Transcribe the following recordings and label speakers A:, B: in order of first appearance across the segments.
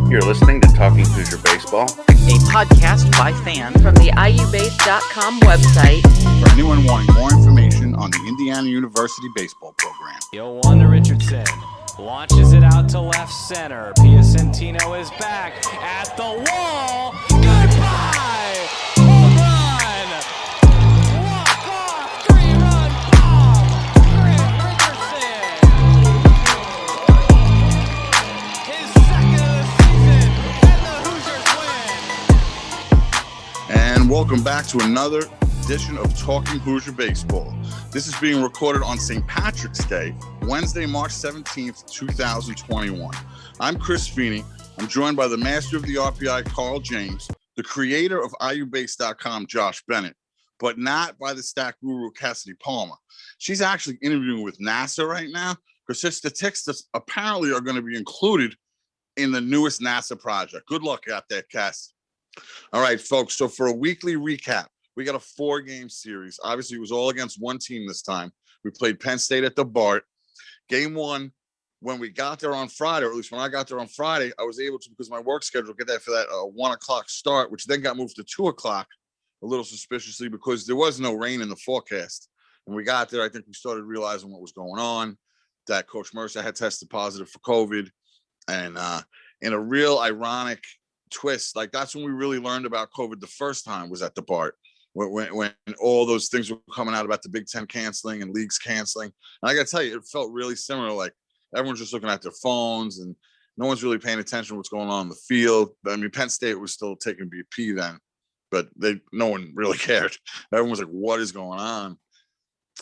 A: You're listening to Talking Hoosier Baseball,
B: a podcast by fans from the IUBase.com website.
C: For anyone wanting more information on the Indiana University baseball program.
D: 0-1 to Richardson. Launches it out to left center. Piacentino is back at the wall. Goodbye! Home run! Walk-off 3-run bomb! Grant Richardson! His second of the season, and the Hoosiers win!
C: And welcome back to another edition of Talking Hoosier Baseball. This is being recorded on St. Patrick's Day, Wednesday, March 17th, 2021. I'm Chris Feeney. I'm joined by the master of the RPI, Carl James, the creator of IUBase.com, Josh Bennett, but not by the stat guru, Cassidy Palmer. She's actually interviewing with NASA right now because her statistics apparently are going to be included in the newest NASA project. Good luck out there, Cass. All right, folks. So for a weekly recap, we got a 4-game series. Obviously, it was all against one team this time. We played Penn State at the BART. Game 1, when we got there on Friday, or at least when I got there on Friday, I was able to, because my work schedule, get there for that 1 o'clock start, which then got moved to 2 o'clock, a little suspiciously, because there was no rain in the forecast. When we got there, I think we started realizing what was going on, that Coach Mercer had tested positive for COVID. And in a real ironic twist, like that's when we really learned about COVID the first time, was at the BART. When all those things were coming out about the Big Ten canceling and leagues canceling. And I got to tell you, it felt really similar. Like everyone's just looking at their phones and no one's really paying attention to what's going on in the field. I mean, Penn State was still taking BP then, but no one really cared. Everyone was like, what is going on?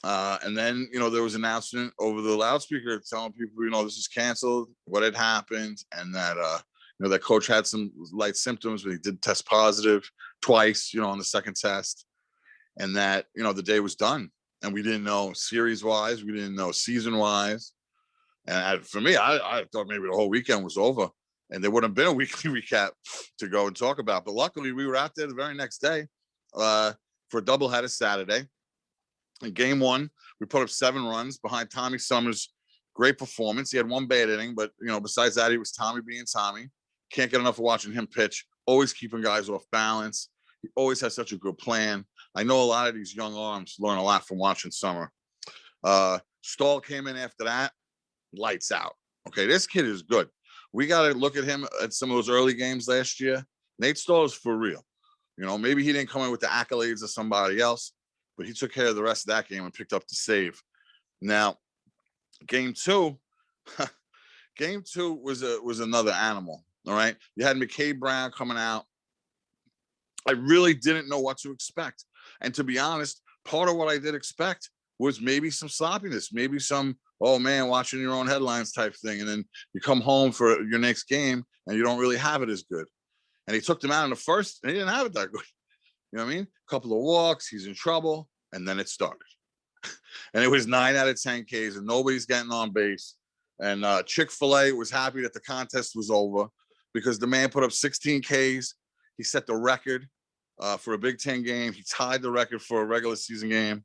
C: And then, there was an announcement over the loudspeaker telling people, this is canceled, what had happened, and that, that coach had some light symptoms, but he did test positive twice, on the second test, and that, the day was done. And we didn't know series-wise, we didn't know season-wise. And for me, I thought maybe the whole weekend was over, and there wouldn't have been a weekly recap to go and talk about. But luckily, we were out there the very next day for a doubleheader Saturday. In Game 1, we put up 7 runs behind Tommy Summers' great performance. He had 1 bad inning, but, besides that, he was Tommy being Tommy. Can't get enough of watching him pitch, always keeping guys off balance. He always has such a good plan. I know a lot of these young arms learn a lot from watching Summer. Stahl came in after that, lights out. Okay, this kid is good. We got to look at him at some of those early games last year. Nate Stahl is for real. Maybe he didn't come in with the accolades of somebody else, but he took care of the rest of that game and picked up the save. Now, Game 2, Game 2 was another animal. All right. You had McCade Brown coming out. I really didn't know what to expect. And to be honest, part of what I did expect was maybe some sloppiness, maybe some, oh man, watching your own headlines type thing. And then you come home for your next game and you don't really have it as good. And he took them out in the first and he didn't have it that good. You know what I mean? A couple of walks, he's in trouble. And then it started. And it was 9 out of 10 Ks and nobody's getting on base. And Chick-fil-A was happy that the contest was over, because the man put up 16 Ks. He set the record for a Big Ten game. He tied the record for a regular season game.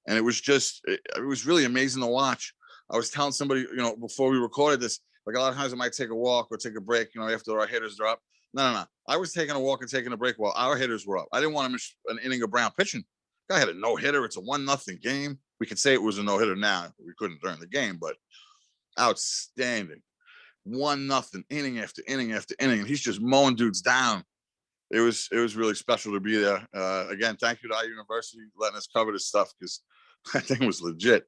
C: And it was it was really amazing to watch. I was telling somebody, before we recorded this, like a lot of times I might take a walk or take a break, after our hitters are up. No. I was taking a walk and taking a break while our hitters were up. I didn't want to miss an inning of Brown pitching. Guy had a no-hitter. It's a 1-0 game. We could say it was a no-hitter now. We couldn't during the game, but outstanding. 1-0 inning after inning after inning, and he's just mowing dudes down. It was really special to be there. Again, thank you to our university letting us cover this stuff, because that thing was legit.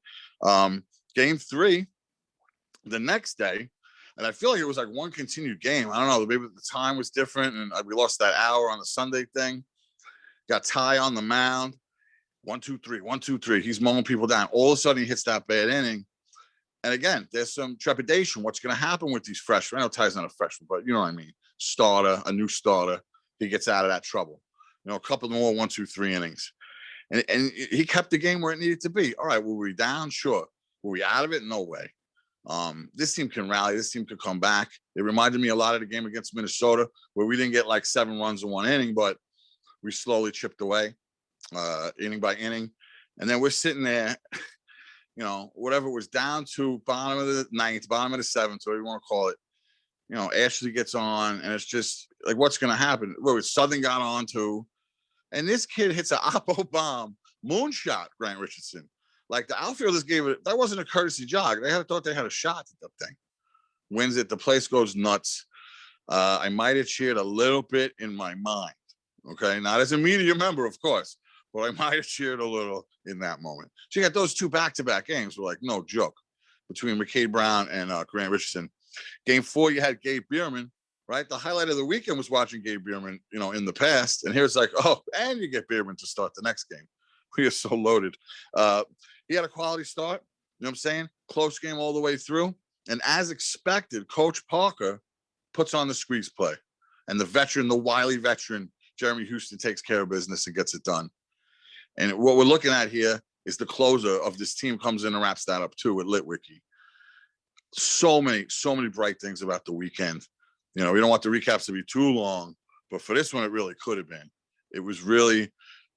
C: Game 3, the next day, and I feel like it was like one continued game. I don't know, maybe the time was different, and we lost that hour on the Sunday thing. Got Ty on the mound. 1-2-3, 1-2-3. He's mowing people down. All of a sudden, he hits that bad inning. And again, there's some trepidation. What's going to happen with these freshmen? I know Ty's not a freshman, but you know what I mean. A new starter. He gets out of that trouble. A couple more 1-2-3 innings. And he kept the game where it needed to be. All right, were we down? Sure. Were we out of it? No way. This team can rally. This team could come back. It reminded me a lot of the game against Minnesota, where we didn't get like 7 runs in 1 inning, but we slowly chipped away, inning by inning. And then we're sitting there, whatever was down to bottom of the 9th, bottom of the 7th, whatever you want to call it. Ashley gets on, and it's just like, what's going to happen? Well, Southern got on too, and this kid hits an oppo bomb, moonshot, Grant Richardson. Like the outfielders gave it, that wasn't a courtesy jog. They thought they had a shot at that thing. Wins it. The place goes nuts. I might have cheered a little bit in my mind. Okay, not as a media member, of course, but I might have cheered a little in that moment. So you got those two back-to-back games were like no joke between McCade Brown and Grant Richardson. Game 4, you had Gabe Bierman, right? The highlight of the weekend was watching Gabe Bierman, in the past. And here's like, and you get Bierman to start the next game. We are so loaded. He had a quality start, you know what I'm saying? Close game all the way through. And as expected, Coach Parker puts on the squeeze play. And the wily veteran, Jeremy Houston, takes care of business and gets it done. And what we're looking at here is the closer of this team comes in and wraps that up too with Litwicky. So many bright things about the weekend. We don't want the recaps to be too long, but for this one, it really could have been. It was really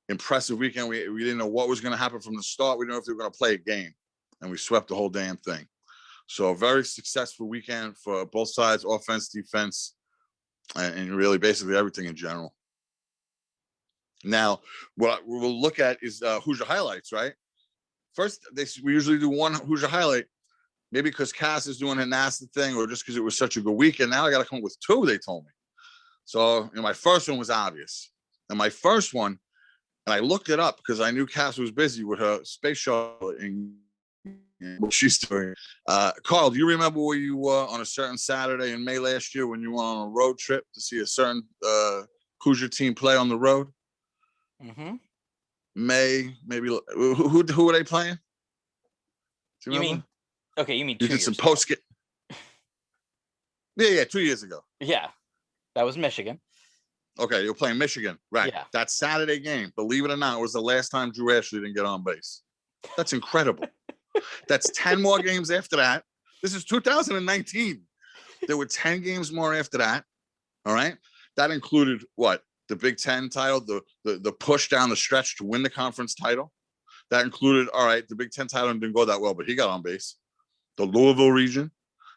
C: impressive weekend. We didn't know what was going to happen from the start. We didn't know if they were going to play a game, and we swept the whole damn thing. So a very successful weekend for both sides, offense, defense, and really basically everything in general. Now, what we'll look at is Hoosier highlights, right? First, we usually do one Hoosier highlight, maybe because Cass is doing a nasty thing or just because it was such a good weekend. Now I got to come up with 2, they told me. So my first one was obvious. And my first one, and I looked it up because I knew Cass was busy with her space shuttle and what she's doing. Carl, do you remember where you were on a certain Saturday in May last year when you went on a road trip to see a certain Hoosier team play on the road?
E: Mm-hmm.
C: May, maybe. Who were they playing? Do you remember?
E: You mean 2
C: you did
E: years
C: some
E: ago.
C: post game? Yeah, 2 years ago.
E: Yeah, that was Michigan.
C: Okay, you're playing Michigan, right?
E: Yeah.
C: That Saturday game, believe it or not, was the last time Drew Ashley didn't get on base. That's incredible. That's 10 more games after that. This is 2019. There were 10 games more after that. All right. That included what? The Big Ten title, the push down the stretch to win the conference title. That included, all right, the Big Ten title didn't go that well, but he got on base. The Louisville region.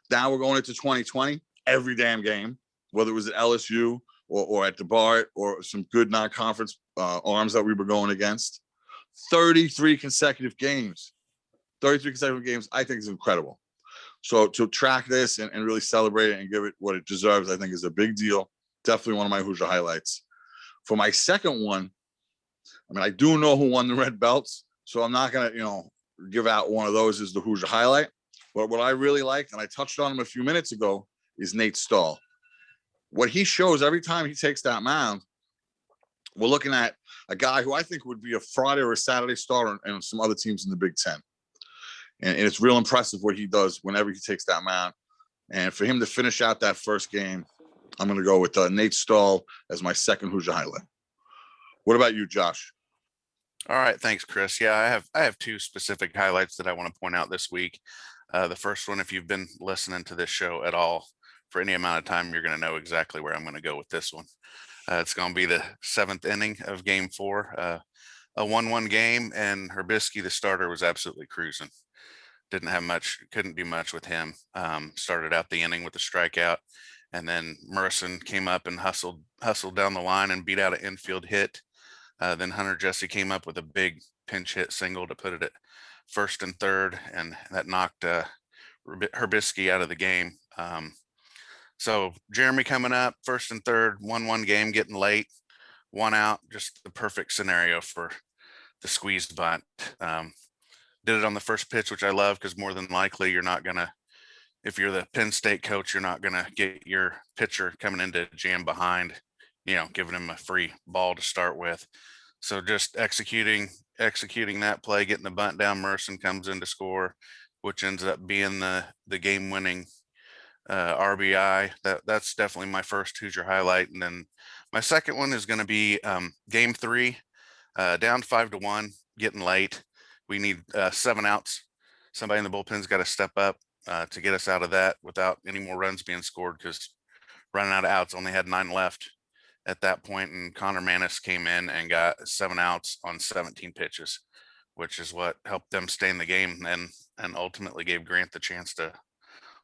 C: Now we're going into 2020. Every damn game, whether it was at LSU or at the Bart or some good non-conference arms that we were going against. 33 consecutive games. 33 consecutive games, I think is incredible. So to track this and really celebrate it and give it what it deserves, I think is a big deal. Definitely one of my Hoosier highlights. For my second one, I do know who won the red belts, so I'm not going to, give out one of those as the Hoosier highlight. But what I really liked, and I touched on him a few minutes ago, is Nate Stahl. What he shows every time he takes that mound, we're looking at a guy who I think would be a Friday or a Saturday starter and some other teams in the Big Ten. And it's real impressive what he does whenever he takes that mound. And for him to finish out that first game, I'm going to go with Nate Stahl as my second Hoosier highlight. What about you, Josh?
A: All right, thanks, Chris. Yeah, I have 2 specific highlights that I want to point out this week. The first one, if you've been listening to this show at all for any amount of time, you're going to know exactly where I'm going to go with this one. It's going to be the 7th inning of Game 4, a 1-1 game, and Herbisky, the starter, was absolutely cruising. Didn't have much, couldn't do much with him. Started out the inning with a strikeout, and then Mercer came up and hustled down the line and beat out an infield hit. Then Hunter Jesse came up with a big pinch hit single to put it at first and third, and that knocked Herbisky out of the game. So Jeremy coming up, first and third, 1-1 game, getting late, 1 out, just the perfect scenario for the squeeze bunt. Did it on the first pitch, which I love because more than likely you're not going to, if you're the Penn State coach, you're not going to get your pitcher coming into jam behind, giving him a free ball to start with. So just executing that play, getting the bunt down, Mercer comes in to score, which ends up being the game-winning RBI. That's definitely my first Hoosier highlight. And then my second one is going to be Game 3, down 5-1, getting late. We need 7 outs. Somebody in the bullpen's got to step up to get us out of that without any more runs being scored, because running out of outs, only had 9 left at that point, and Connor Manis came in and got 7 outs on 17 pitches, which is what helped them stay in the game and ultimately gave Grant the chance to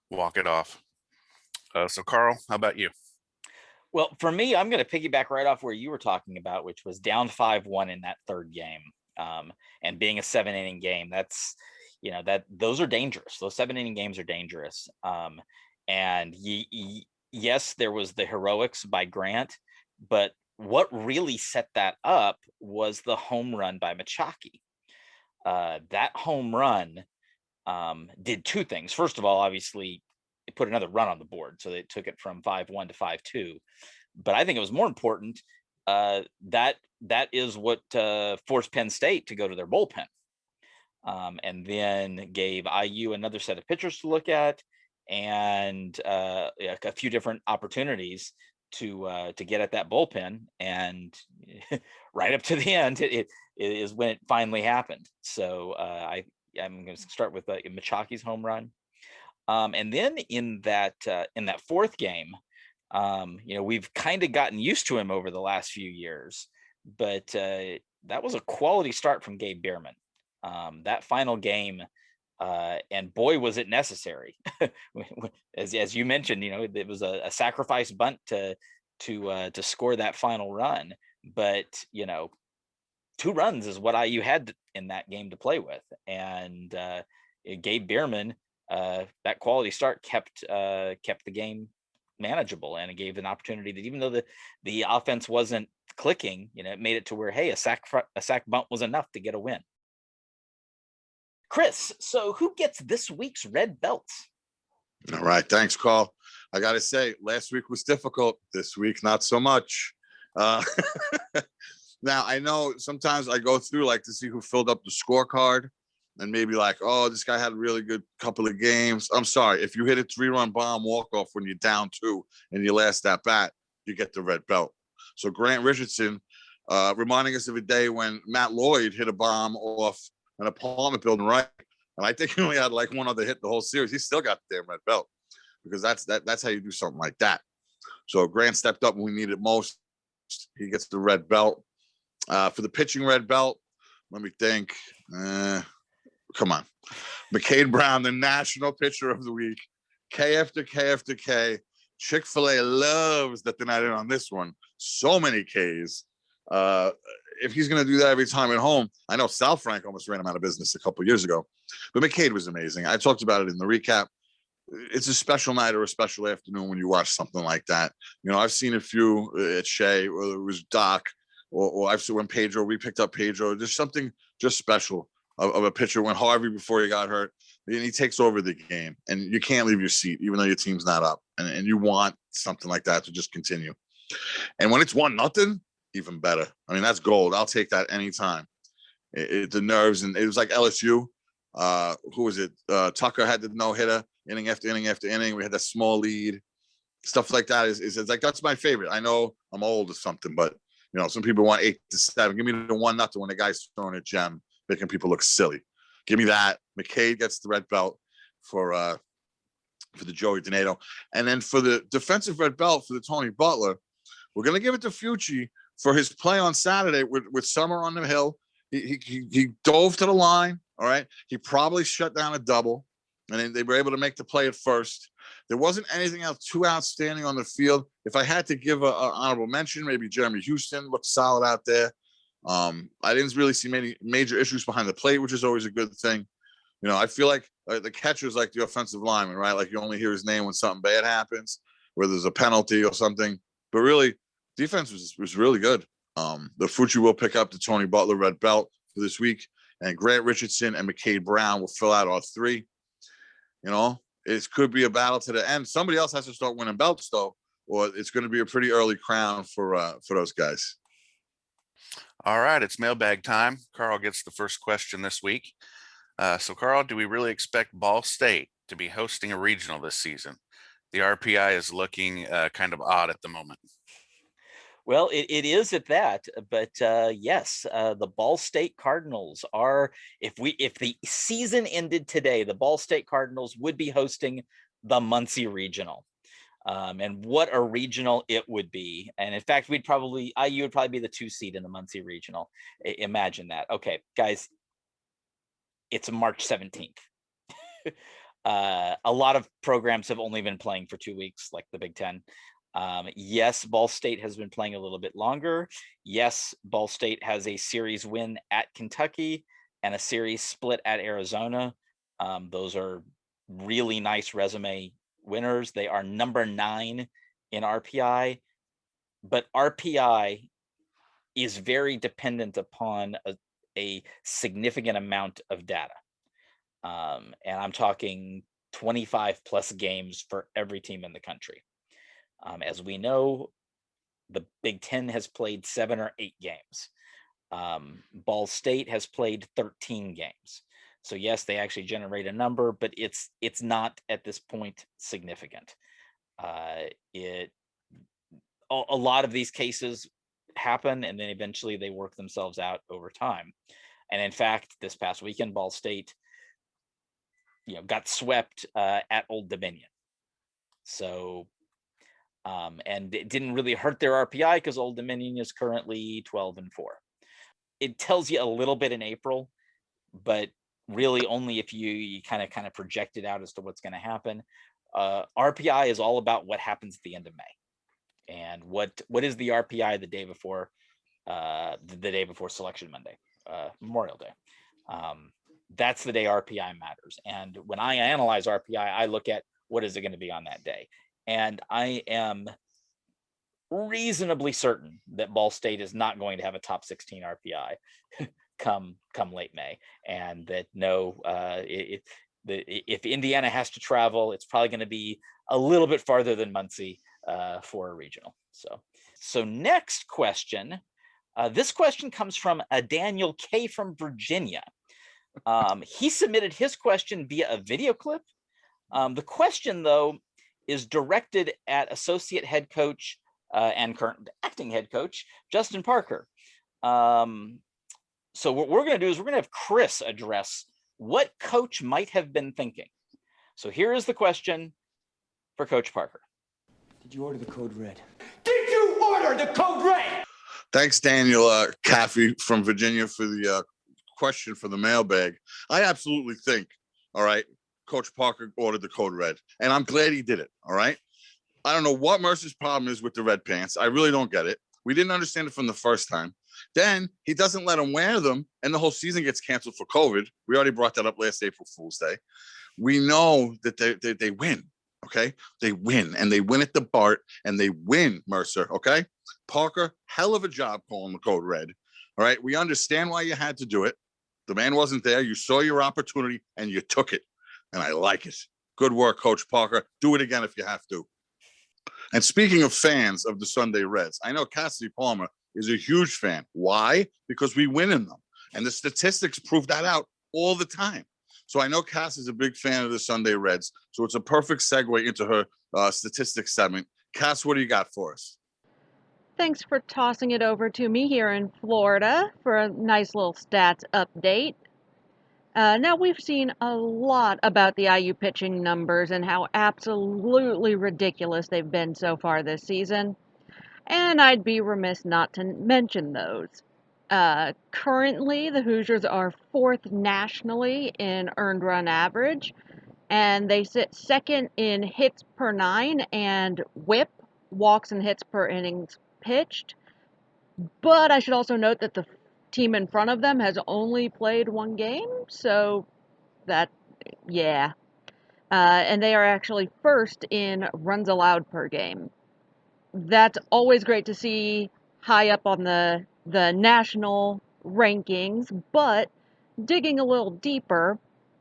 A: walk it off. So Carl, how about you?
E: Well, for me, I'm going to piggyback right off where you were talking about, which was down 5-1 in that third game. And being a 7-inning game, that's, that those are dangerous. Those 7-inning games are dangerous. And yes, there was the heroics by Grant, but what really set that up was the home run by Machaki. That home run did two things. First of all, obviously, it put another run on the board, so they took it from 5-1 to 5-2. But I think it was more important that is what forced Penn State to go to their bullpen, and then gave IU another set of pitchers to look at, and a few different opportunities to get at that bullpen. And right up to the end, it is when it finally happened. So I'm going to start with Machaki's home run. And then in that fourth game, we've kind of gotten used to him over the last few years, but that was a quality start from Gabe Bierman. That final game, and boy, was it necessary. as you mentioned, it was a sacrifice bunt to score that final run, but 2 runs is what IU had in that game to play with, and Gabe Bierman, that quality start kept the game manageable, and it gave an opportunity that even though the offense wasn't clicking, it made it to where, hey, a sack bunt was enough to get a win. Chris, so who gets this week's red belts?
C: All right, thanks, Carl. I got to say, last week was difficult. This week, not so much. Now, I know sometimes I go through like to see who filled up the scorecard and maybe like, oh, this guy had a really good couple of games. I'm sorry. If you hit a 3-run bomb walk-off when you're down 2 and your last at bat, you get the red belt. So Grant Richardson, reminding us of a day when Matt Lloyd hit a bomb off an apartment building, right? And I think he only had like one other hit the whole series. He still got the damn red belt because that's how you do something like that. So Grant stepped up when we needed most. He gets the red belt. For the pitching red belt, let me think. Come on. McCade Brown, the national pitcher of the week. K after K after K. Chick-fil-A loves that they're not in on this one. So many Ks. If he's going to do that every time at home, I know Sal Frank almost ran him out of business a couple of years ago. But McCade was amazing. I talked about it in the recap. It's a special night or a special afternoon when you watch something like that. I've seen a few at Shea, or it was Doc, or I've seen when Pedro, we picked up Pedro. There's something just special of a pitcher when Harvey, before he got hurt, and he takes over the game, and you can't leave your seat, even though your team's not up. And you want something like that to just continue. And when it's 1-0, even better. I mean, that's gold. I'll take that anytime. The nerves, and it was like LSU. Who was it? Tucker had the no-hitter inning after inning after inning. We had that small lead. Stuff like that is like, that's my favorite. I know I'm old or something, but some people want 8-7. Give me the 1-0 when the guy's throwing a gem, making people look silly. Give me that. McCade gets the red belt for the Joey Donato. And then for the defensive red belt for the Tony Butler, we're going to give it to Fucci for his play on Saturday with Summer on the hill. He dove to the line. All right. He probably shut down a double, and then they were able to make the play at first. There wasn't anything else too outstanding on the field. If I had to give an honorable mention, maybe Jeremy Houston looked solid out there. I didn't really see many major issues behind the plate, which is always a good thing. I feel like the catcher's like the offensive lineman, right? Like you only hear his name when something bad happens, where there's a penalty or something. But really, defense was really good. The Fucci will pick up the Tony Butler red belt for this week, and Grant Richardson and McCade Brown will fill out our 3. It could be a battle to the end. Somebody else has to start winning belts, though, or it's going to be a pretty early crown for those guys.
A: All right, it's mailbag time. Carl gets the first question this week. So, Carl, do we really expect Ball State to be hosting a regional this season? The RPI is looking kind of odd at the moment.
E: Well, it is at that, but yes, the Ball State Cardinals are. If the season ended today, the Ball State Cardinals would be hosting the Muncie Regional, and what a regional it would be! And in fact, IU would probably be the 2 seed in the Muncie Regional. Imagine that. Okay, guys, it's March 17th. A lot of programs have only been playing for 2 weeks, like the Big Ten. Yes, Ball State has been playing a little bit longer. Yes, Ball State has a series win at Kentucky and a series split at Arizona. Those are really nice resume winners. They are number 9 in RPI, but RPI is very dependent upon a significant amount of data. And I'm talking 25 plus games for every team in the country. As we know, the Big Ten has played 7 or 8 games. Ball State has played 13 games. So yes, they actually generate a number, but it's not at this point significant. A lot of these cases happen, and then eventually they work themselves out over time. And in fact, this past weekend, Ball State, got swept at Old Dominion. So, and it didn't really hurt their RPI because Old Dominion is currently 12-4. It tells you a little bit in April, but really only if you kind of project it out as to what's going to happen. RPI is all about what happens at the end of May, and what is the RPI the day before Selection Monday, Memorial Day. That's the day RPI matters. And when I analyze RPI, I look at what is it going to be on that day. And I am reasonably certain that Ball State is not going to have a top 16 RPI come late May, and that if Indiana has to travel, it's probably going to be a little bit farther than Muncie for a regional. So next question. This question comes from Daniel K from Virginia. He submitted his question via a video clip. The question, though, is directed at associate head coach and current acting head coach Justin Parker. So what we're going to do is we're going to have Chris address what coach might have been thinking. So here is the question for Coach Parker.
F: Did you order the code red? Did you order the code red?
C: Thanks, Daniel Caffey from Virginia, for the question for the mailbag. I absolutely think, all right, Coach Parker ordered the code red, and I'm glad he did it, all right? I don't know what Mercer's problem is with the red pants. I really don't get it. We didn't understand it from the first time. Then he doesn't let them wear them, and the whole season gets canceled for COVID. We already brought that up last April Fool's Day. We know that they win, okay? They win, and they win at the BART, and they win, Mercer, okay? Parker, hell of a job calling the code red, all right? We understand why you had to do it. The man wasn't there. You saw your opportunity, and you took it, and I like it. Good work, Coach Parker. Do it again if you have to. And speaking of fans of the Sunday Reds, I know Cassidy Palmer is a huge fan. Why? Because we win in them. And the statistics prove that out all the time. So I know Cass is a big fan of the Sunday Reds. So it's a perfect segue into her statistics segment. Cass, what do you got for us?
G: Thanks for tossing it over to me here in Florida for a nice little stats update. Now, we've seen a lot about the IU pitching numbers and how absolutely ridiculous they've been so far this season, and I'd be remiss not to mention those. Currently, the Hoosiers are 4th nationally in earned run average, and they sit 2nd in hits per 9 and WHIP, walks and hits per innings pitched. But I should also note that the team in front of them has only played 1 game, so that, yeah. And they are actually 1st in runs allowed per game. That's always great to see high up on the national rankings, but digging a little deeper,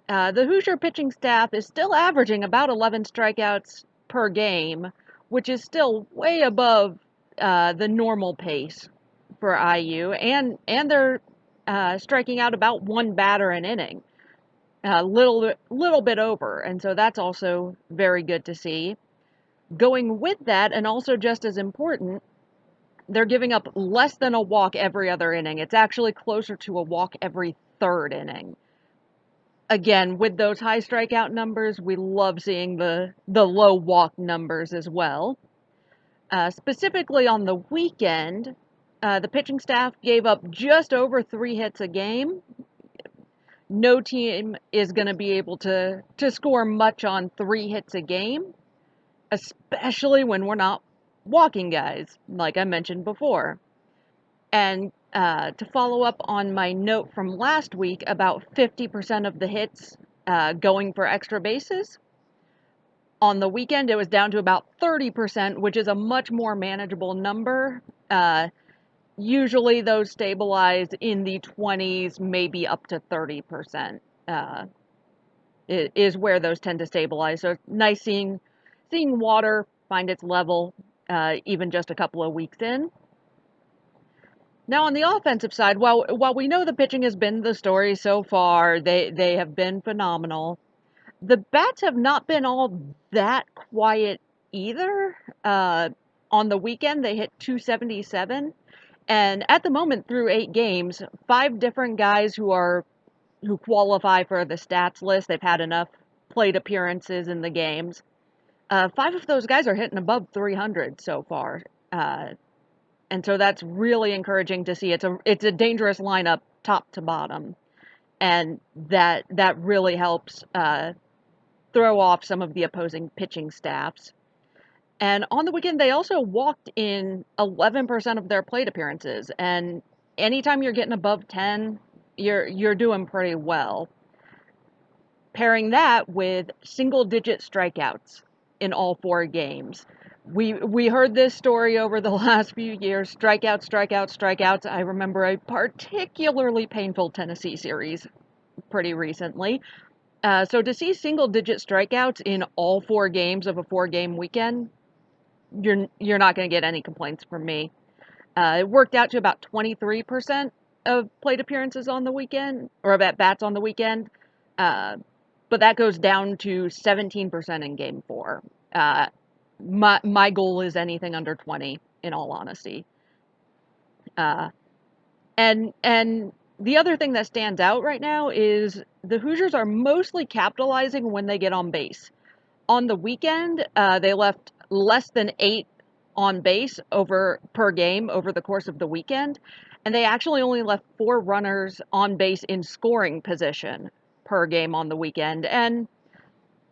G: the Hoosier pitching staff is still averaging about 11 strikeouts per game, which is still way above the normal pace for IU, and they're striking out about 1 batter an inning, little bit over, and so that's also very good to see. Going with that, and also just as important, they're giving up less than a walk every other inning. It's actually closer to a walk every 3rd inning. Again, with those high strikeout numbers, we love seeing the low walk numbers as well. Specifically on the weekend, the pitching staff gave up just over 3 hits a game. no team is going to be able to score much on 3 hits a game, especially when we're not walking guys, like I mentioned before. And to follow up on my note from last week about 50% of the hits going for extra bases, on the weekend it was down to about 30%, which is a much more manageable number. Usually those stabilize in the 20s, maybe up to 30%. Is where those tend to stabilize. So it's nice seeing water find its level even just a couple of weeks in. Now on the offensive side, while we know the pitching has been the story so far, they have been phenomenal. The bats have not been all that quiet either. On the weekend they hit 277, and at the moment through 8 games, 5 different guys who qualify for the stats list. They've had enough plate appearances in the games. 5 of those guys are hitting above 300 so far. And so that's really encouraging to see. It's a dangerous lineup top to bottom. And that really helps throw off some of the opposing pitching staffs. And on the weekend, they also walked in 11% of their plate appearances. And anytime you're getting above 10, you're doing pretty well. Pairing that with single-digit strikeouts in all 4 games. We heard this story over the last few years. Strikeouts, strikeouts, strikeouts. I remember a particularly painful Tennessee series pretty recently. So to see single-digit strikeouts in all 4 games of a 4-game weekend, you're not going to get any complaints from me. It worked out to about 23% of plate appearances on the weekend, or of at-bats on the weekend. But that goes down to 17% in game 4. My goal is anything under 20, in all honesty. And the other thing that stands out right now is the Hoosiers are mostly capitalizing when they get on base. On the weekend, they left less than 8 on base per game over the course of the weekend, and they actually only left 4 runners on base in scoring position per game on the weekend. And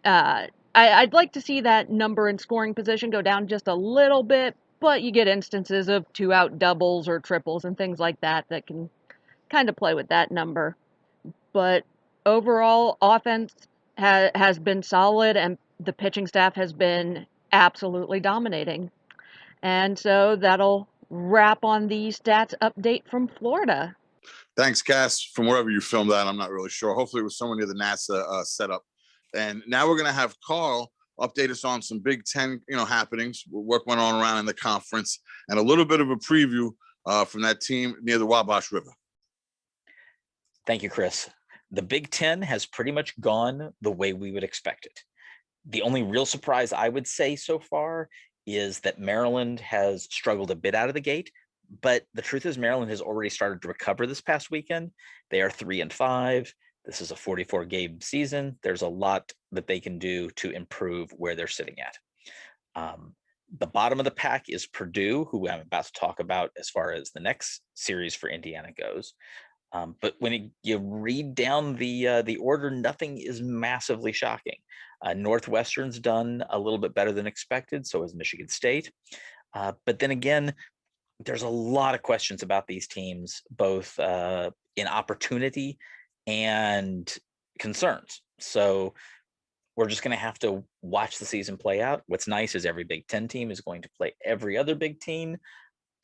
G: I'd like to see that number in scoring position go down just a little bit, but you get instances of 2-out doubles or triples and things like that can kind of play with that number. But overall, offense has been solid, and the pitching staff has been absolutely dominating. And so that'll wrap on the stats update from Florida.
C: Thanks, Cass, from wherever you filmed that. I'm not really sure. Hopefully it was somewhere near the NASA setup. And now we're going to have Carl update us on some Big Ten, happenings, what went on around in the conference, and a little bit of a preview from that team near the Wabash River.
E: Thank you, Chris. The Big Ten has pretty much gone the way we would expect it. The only real surprise I would say so far is that Maryland has struggled a bit out of the gate, but the truth is Maryland has already started to recover this past weekend. They are 3-5. This is a 44-game season. There's a lot that they can do to improve where they're sitting at. The bottom of the pack is Purdue, who I'm about to talk about as far as the next series for Indiana goes. But when you read down the order, nothing is massively shocking. Northwestern's done a little bit better than expected, so is Michigan State. But then again, there's a lot of questions about these teams, both in opportunity and concerns. So we're just going to have to watch the season play out. What's nice is every Big Ten team is going to play every other Big Ten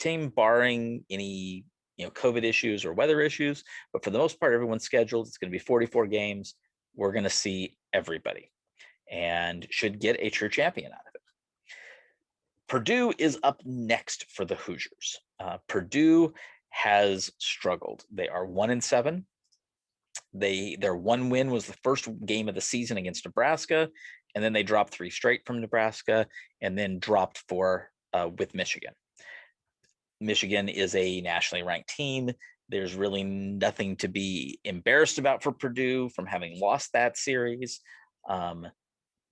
E: team, barring any COVID issues or weather issues. But for the most part, everyone's scheduled. It's going to be 44 games. We're going to see everybody and should get a true champion out of it. Purdue is up next for the Hoosiers. Purdue has struggled. They are 1-7. Their one win was the first game of the season against Nebraska, and then they dropped 3 straight from Nebraska, and then dropped 4 with Michigan. Michigan is a nationally ranked team. There's really nothing to be embarrassed about for Purdue from having lost that series.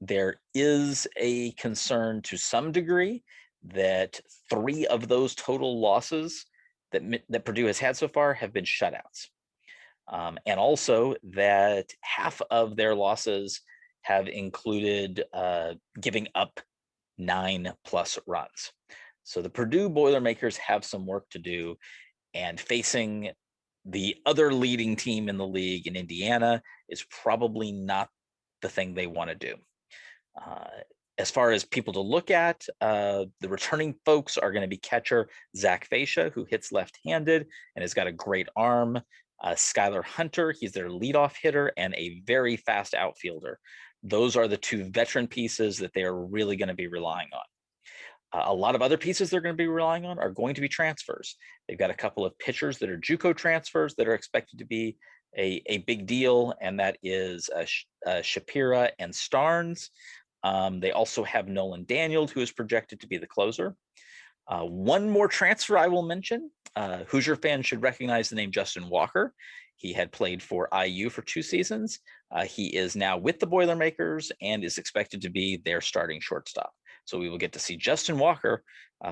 E: There is a concern to some degree that 3 of those total losses that Purdue has had so far have been shutouts. And also that half of their losses have included giving up 9+ runs. So the Purdue Boilermakers have some work to do, and facing the other leading team in the league in Indiana is probably not the thing they want to do. As far as people to look at, the returning folks are going to be catcher Zach Fascia, who hits left-handed and has got a great arm. Skylar Hunter, he's their leadoff hitter and a very fast outfielder. Those are the two veteran pieces that they are really going to be relying on. A lot of other pieces they're going to be relying on are going to be transfers. They've got a couple of pitchers that are JUCO transfers that are expected to be a big deal, and that is Shapira and Starnes. They also have Nolan Daniels, who is projected to be the closer. One more transfer I will mention. Hoosier fans should recognize the name Justin Walker. He had played for IU for 2 seasons. He is now with the Boilermakers and is expected to be their starting shortstop. So we will get to see Justin Walker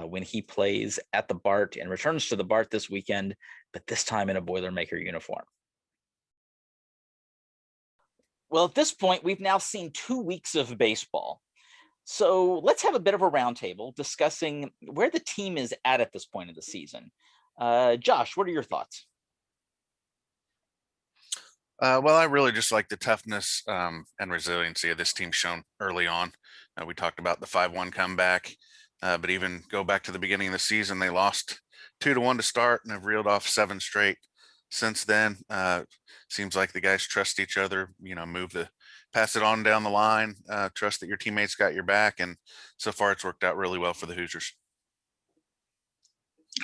E: when he plays at the Bart and returns to the Bart this weekend, but this time in a Boilermaker uniform. Well, at this point, we've now seen 2 weeks of baseball. So let's have a bit of a roundtable discussing where the team is at this point of the season. Josh, what are your thoughts?
A: Well, I really just like the toughness and resiliency of this team shown early on. We talked about the 5-1 comeback, but even go back to the beginning of the season, they lost 2-1 to start and have reeled off 7 straight since then. Seems like the guys trust each other, pass it on down the line, trust that your teammates got your back. And so far it's worked out really well for the Hoosiers.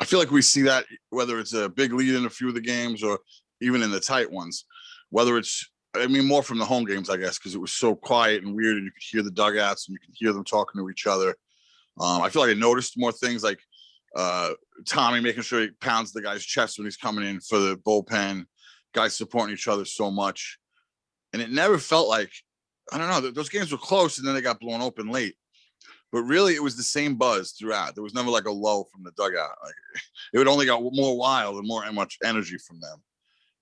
C: I feel like we see that whether it's a big lead in a few of the games or even in the tight ones, whether it's, more from the home games, I guess, because it was so quiet and weird and you could hear the dugouts and you could hear them talking to each other. I feel like I noticed more things like Tommy making sure he pounds the guy's chest when he's coming in for the bullpen, guys supporting each other so much. And it never felt like, I don't know, those games were close and then they got blown open late. But really, it was the same buzz throughout. There was never like a lull from the dugout. Like, it would only got more wild and more much energy from them.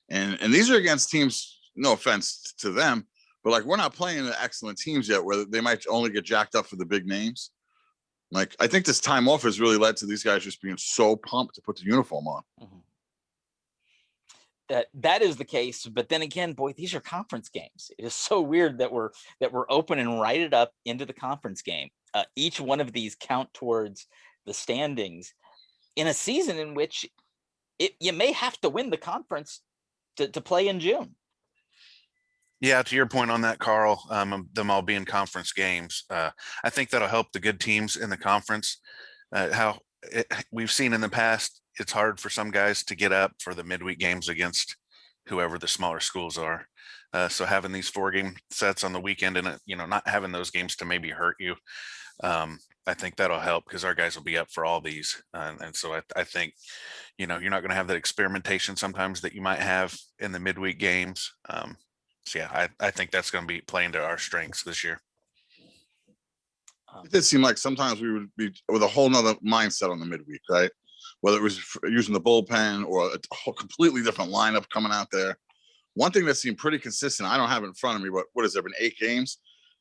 C: And these are against teams, no offense to them, but like we're not playing the excellent teams yet where they might only get jacked up for the big names. Like, I think this time off has really led to these guys just being so pumped to put the uniform on.
E: Mm-hmm. That is the case, but then again, boy, these are conference games. It is so weird that we're opening right it up into the conference game. Each one of these count towards the standings in a season in which you may have to win the conference to play in June.
A: Yeah, to your point on that, Carl, them all being conference games, I think that'll help the good teams in the conference. We've seen in the past, it's hard for some guys to get up for the midweek games against whoever the smaller schools are. So having these 4-game sets on the weekend and, not having those games to maybe hurt you, I think that'll help because our guys will be up for all these. And so I think, you're not going to have that experimentation sometimes that you might have in the midweek games. So yeah, I think that's going to be playing to our strengths this year.
C: It did seem like sometimes we would be with a whole nother mindset on the midweek, right? Whether it was using the bullpen or a whole completely different lineup coming out there. One thing that seemed pretty consistent, I don't have it in front of me, but what has there been 8 games?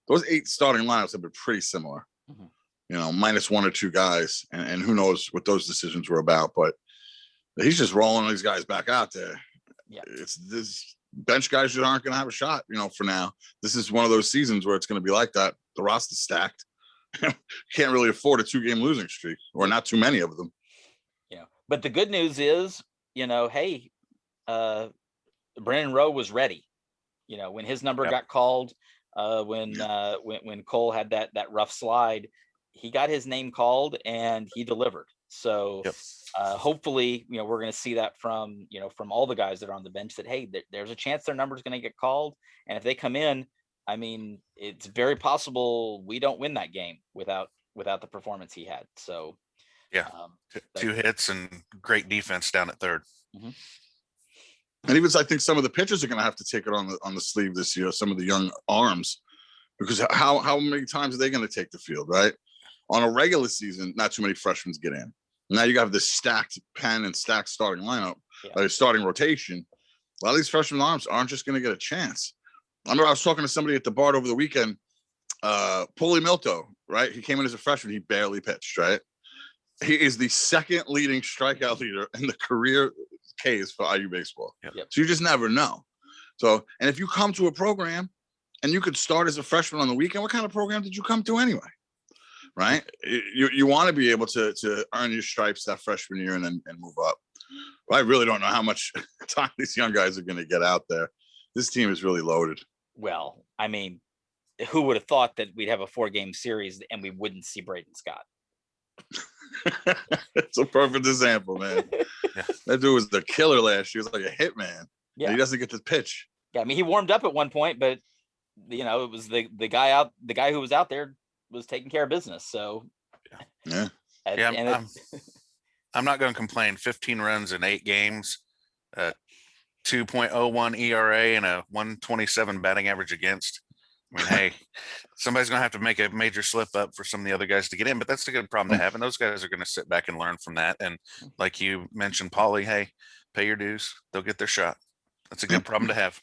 C: Those 8 starting lineups have been pretty similar. Mm-hmm. Minus 1 or 2 guys, and who knows what those decisions were about. But he's just rolling these guys back out there.
E: Yeah,
C: it's this bench guys just aren't going to have a shot. For now, this is one of those seasons where it's going to be like that. The roster's stacked. Can't really afford a 2-game losing streak, or not too many of them.
E: But the good news is, hey, Brennan Rowe was ready. When his number got called, when Cole had that rough slide, he got his name called and he delivered. So hopefully, we're going to see that from all the guys that are on the bench that, hey, there's a chance their number is going to get called. And if they come in, it's very possible we don't win that game without the performance he had. So
A: yeah, 2 hits and great defense down at third.
E: Mm-hmm.
C: And even I think some of the pitchers are going to have to take it on the sleeve this year. Some of the young arms, because how many times are they going to take the field, right? On a regular season, not too many freshmen get in. Now you have this stacked pen and stacked starting lineup, starting rotation. A lot of these freshman arms aren't just going to get a chance. I remember I was talking to somebody at the bar over the weekend, Paulie Milto, right? He came in as a freshman. He barely pitched, right? He is the second leading strikeout leader in the career Ks for IU baseball.
E: Yep.
C: So you just never know. So, and if you come to a program and you could start as a freshman on the weekend, what kind of program did you come to anyway? Right? You want to be able to earn your stripes that freshman year and move up. But I really don't know how much time these young guys are going to get out there. This team is really loaded.
E: Well, I mean, who would have thought that we'd have a 4-game series and we wouldn't see Braden Scott?
C: It's a perfect example, man. That dude was the killer last year. He was like a hitman.
E: Yeah.
C: He doesn't get to pitch.
E: Yeah, I mean, he warmed up at one point, but it was the guy who was out there was taking care of business. So
C: yeah,
A: I'm not going to complain. 15 runs in 8 games, 2.01 ERA, and a 127 batting average against. I mean, hey, somebody's going to have to make a major slip up for some of the other guys to get in, but that's a good problem to have. And those guys are going to sit back and learn from that. And like you mentioned, Paulie, hey, pay your dues. They'll get their shot. That's a good problem to have.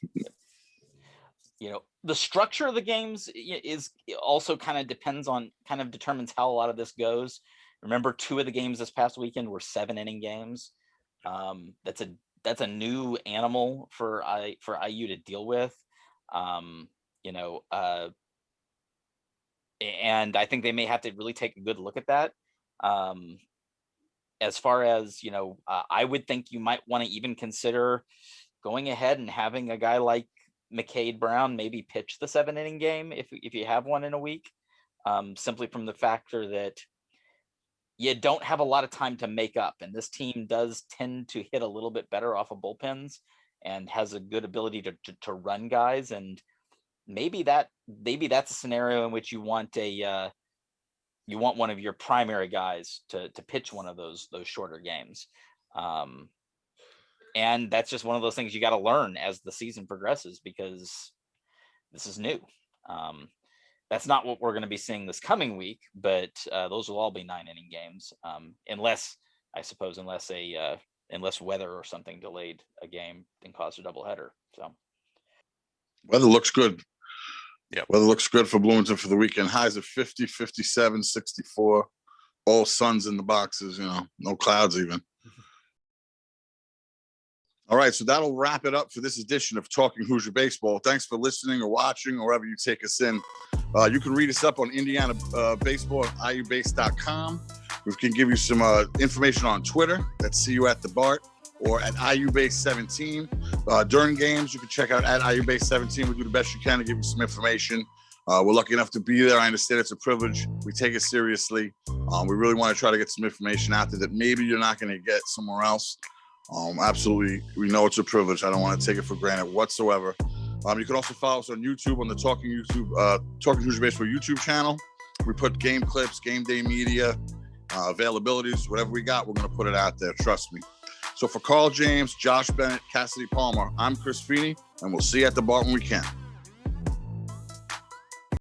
E: The structure of the games is also kind of determines how a lot of this goes. Remember, 2 of the games this past weekend were 7-inning games. That's a new animal for IU to deal with. And I think they may have to really take a good look at that. As far as, I would think you might want to even consider going ahead and having a guy like McCade Brown maybe pitch the 7-inning game if you have one in a week, simply from the factor that you don't have a lot of time to make up. And this team does tend to hit a little bit better off of bullpens and has a good ability to run guys. And maybe that's a scenario in which you want one of your primary guys to pitch one of those shorter games. And that's just one of those things you got to learn as the season progresses, because this is new. That's not what we're going to be seeing this coming week, but those will all be 9-inning games, unless weather or something delayed a game and caused a doubleheader. So
C: weather looks good.
A: Yeah,
C: weather looks good for Bloomington for the weekend. Highs of 50, 57, 64. All suns in the boxes. No clouds even. All right, so that'll wrap it up for this edition of Talking Hoosier Baseball. Thanks for listening or watching, or wherever you take us in. You can read us up on Indiana Baseball at iubase.com. We can give you some information on Twitter. That's See You at the Bart, or at iubase17. During games, you can check out at iubase17. We do the best you can to give you some information. We're lucky enough to be there. I understand it's a privilege. We take it seriously. We really want to try to get some information out there that maybe you're not going to get somewhere else. Absolutely. We know it's a privilege. I don't want to take it for granted whatsoever. You can also follow us on YouTube, on the Talking Hoosier Baseball YouTube channel. We put game clips, game day media, availabilities, whatever we got, we're going to put it out there. Trust me. So for Carl James, Josh Bennett, Cassidy Palmer, I'm Chris Feeney, and we'll see you at the bar when we can.